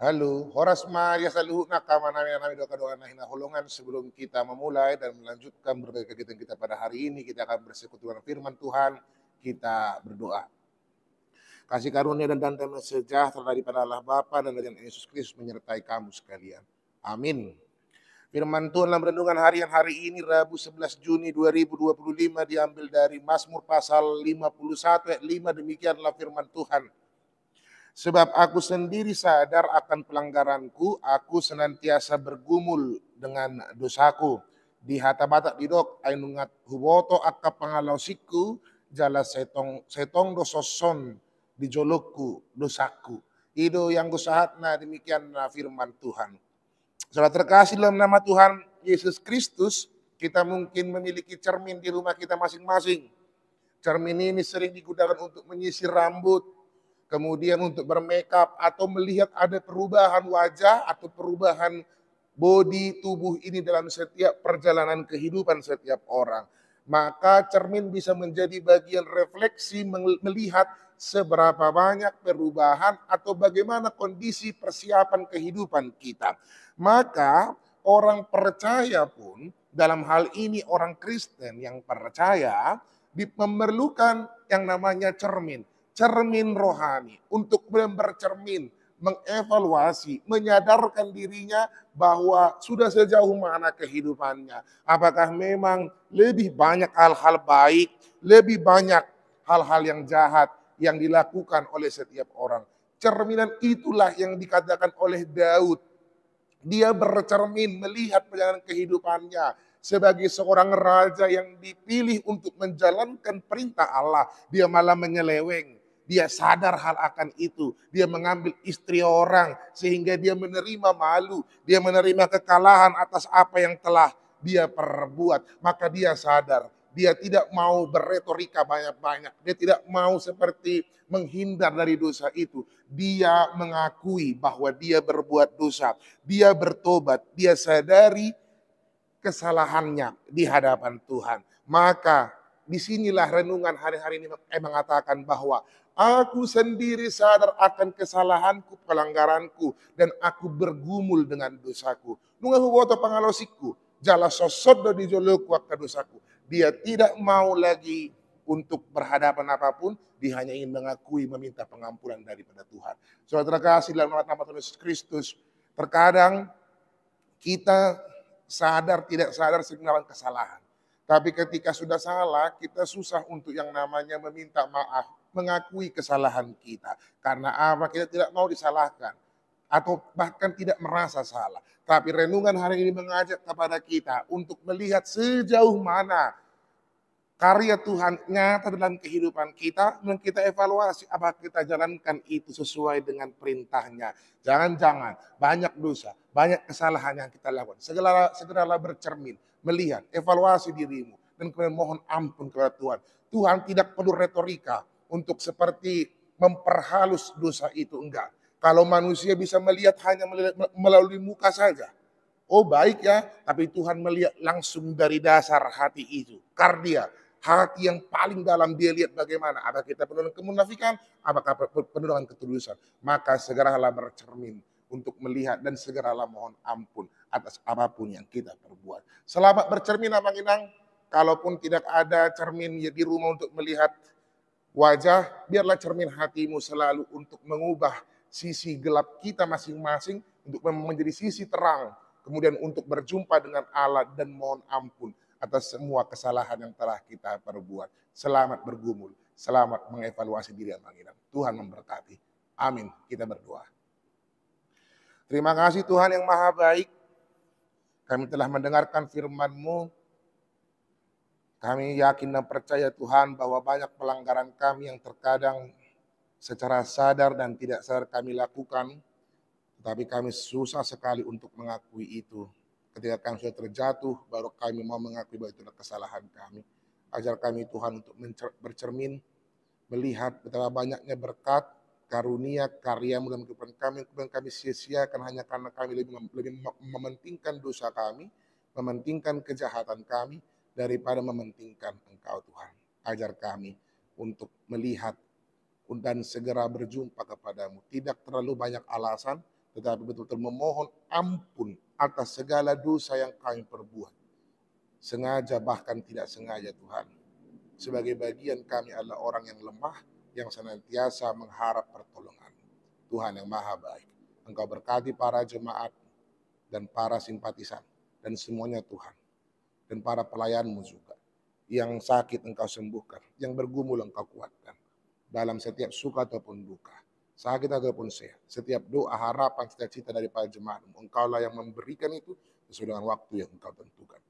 Halo, Horas Maria Saluhuna nami doa nahina holongan sebelum kita memulai dan melanjutkan berbagai kegiatan kita pada hari ini, kita akan bersekutu dengan firman Tuhan, kita berdoa. Kasih karunia dan damai sejahtera daripada Allah Bapa dan dari Yesus Kristus menyertai kamu sekalian. Amin. Firman Tuhan dalam renungan harian hari ini Rabu 11 Juni 2025 diambil dari Mazmur pasal 51 ayat 5, demikianlah firman Tuhan. Sebab aku sendiri sadar akan pelanggaranku, aku senantiasa bergumul dengan dosaku. Di hata-bata didok, ainungat huboto akka pangalausiku, jala setong dososon di jolokku dosaku. Ido yang gusahatna demikianlah firman Tuhan. Saudara terkasih dalam nama Tuhan Yesus Kristus, kita mungkin memiliki cermin di rumah kita masing-masing. Cermin ini sering digunakan untuk menyisir rambut, kemudian untuk bermakeup atau melihat ada perubahan wajah atau perubahan body tubuh ini dalam setiap perjalanan kehidupan setiap orang. Maka cermin bisa menjadi bagian refleksi melihat seberapa banyak perubahan atau bagaimana kondisi persiapan kehidupan kita. Maka orang percaya pun dalam hal ini orang Kristen yang percaya memerlukan yang namanya cermin. Cermin rohani untuk bercermin, mengevaluasi, menyadarkan dirinya bahwa sudah sejauh mana kehidupannya. Apakah memang lebih banyak hal-hal baik, lebih banyak hal-hal yang jahat yang dilakukan oleh setiap orang. Cerminan itulah yang dikatakan oleh Daud. Dia bercermin melihat perjalanan kehidupannya sebagai seorang raja yang dipilih untuk menjalankan perintah Allah. Dia malah menyeleweng. Dia sadar hal akan itu. Dia mengambil istri orang sehingga dia menerima malu. Dia menerima kekalahan atas apa yang telah dia perbuat. Maka dia sadar. Dia tidak mau berretorika banyak-banyak. Dia tidak mau seperti menghindar dari dosa itu. Dia mengakui bahwa dia berbuat dosa. Dia bertobat. Dia sadari kesalahannya di hadapan Tuhan. Maka disinilah renungan hari-hari ini mengatakan bahwa aku sendiri sadar akan kesalahanku, pelanggaranku, dan aku bergumul dengan dosaku. Nunga huwoto pangalosiku, jala sosodo di joloku akka dosaku. Dia tidak mau lagi untuk berhadapan apapun, dia hanya ingin mengakui, meminta pengampunan daripada Tuhan. Saudara terkasih dalam nama Tuhan Yesus Kristus, terkadang kita sadar tidak sadar segala kesalahan. Tapi ketika sudah salah, kita susah untuk yang namanya meminta maaf, mengakui kesalahan kita. Karena apa? Kita tidak mau disalahkan. Atau bahkan tidak merasa salah. Tapi renungan hari ini mengajak kepada kita untuk melihat sejauh mana karya Tuhan nyata dalam kehidupan kita, dan kita evaluasi apakah kita jalankan itu sesuai dengan perintahnya. Jangan-jangan banyak dosa, banyak kesalahan yang kita lakukan. Segeralah bercermin, melihat, evaluasi dirimu, dan kemudian mohon ampun kepada Tuhan. Tuhan tidak perlu retorika untuk seperti memperhalus dosa itu, enggak. Kalau manusia bisa melihat hanya melalui muka saja, oh baik ya, tapi Tuhan melihat langsung dari dasar hati itu. Kardia, hati yang paling dalam dia lihat bagaimana. Apakah kita penuh dengan kemunafikan, apakah penuh dengan ketulusan. Maka segeralah bercermin untuk melihat dan segeralah mohon ampun atas apapun yang kita perbuat. Selamat bercermin Abang Inang. Kalaupun tidak ada cermin di rumah untuk melihat wajah, biarlah cermin hatimu selalu untuk mengubah sisi gelap kita masing-masing untuk menjadi sisi terang. Kemudian untuk berjumpa dengan Allah dan mohon ampun atas semua kesalahan yang telah kita perbuat. Selamat bergumul, selamat mengevaluasi diri Abang Idam. Tuhan memberkati. Amin. Kita berdoa. Terima kasih Tuhan yang maha baik. Kami telah mendengarkan firman-Mu. Kami yakin dan percaya Tuhan bahwa banyak pelanggaran kami yang terkadang secara sadar dan tidak sadar kami lakukan. Tapi kami susah sekali untuk mengakui itu. Ketika kami sudah terjatuh, baru kami mau mengakui bahwa itu adalah kesalahan kami. Ajar kami Tuhan untuk bercermin, melihat betapa banyaknya berkat, karunia, karya-Mu dalam kehidupan kami. Kemudian kami sia-siakan hanya karena kami lebih mementingkan dosa kami, mementingkan kejahatan kami, daripada mementingkan Engkau Tuhan. Ajar kami untuk melihat dan segera berjumpa kepadamu. Tidak terlalu banyak alasan, tetapi betul-betul memohon ampun atas segala dosa yang kami perbuat. Sengaja bahkan tidak sengaja Tuhan. Sebagai bagian kami adalah orang yang lemah, yang senantiasa mengharap pertolongan. Tuhan yang maha baik, Engkau berkati para jemaat dan para simpatisan dan semuanya Tuhan. Dan para pelayanmu juga. Yang sakit Engkau sembuhkan, yang bergumul Engkau kuatkan. Dalam setiap suka ataupun duka, sakit ataupun sehat, setiap doa, harapan, cita-cita dari para jemaatmu, Engkaulah yang memberikan itu sesuai dengan waktu yang Engkau tentukan.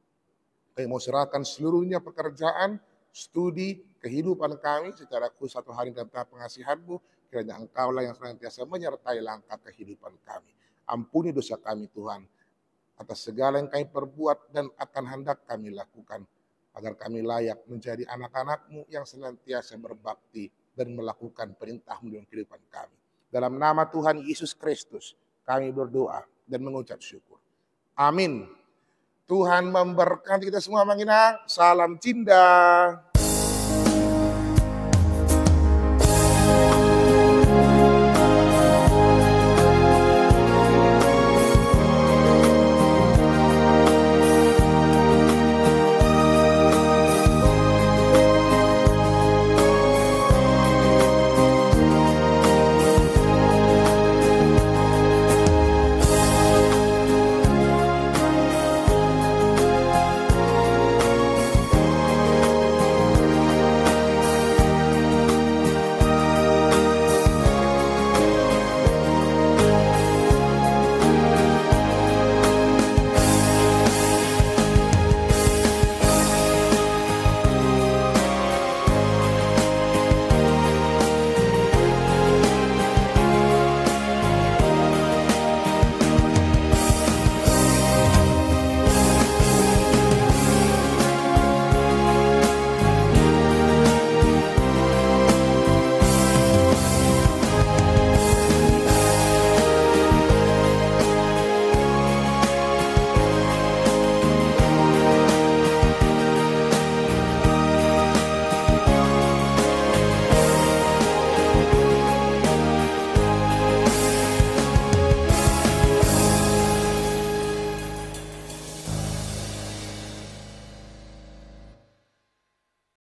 Kami mau serahkan seluruhnya pekerjaan, studi, kehidupan kami secara khusus satu hari dalam tahap pengasihan-Mu. Kiranya Engkaulah yang senantiasa menyertai langkah kehidupan kami. Ampuni dosa kami Tuhan, atas segala yang kami perbuat dan akan hendak kami lakukan, agar kami layak menjadi anak-anak-Mu yang senantiasa berbakti dan melakukan perintah-Mu dalam kehidupan kami. Dalam nama Tuhan Yesus Kristus, kami berdoa dan mengucap syukur. Amin. Tuhan memberkati kita semua, Manginang. Salam cinta.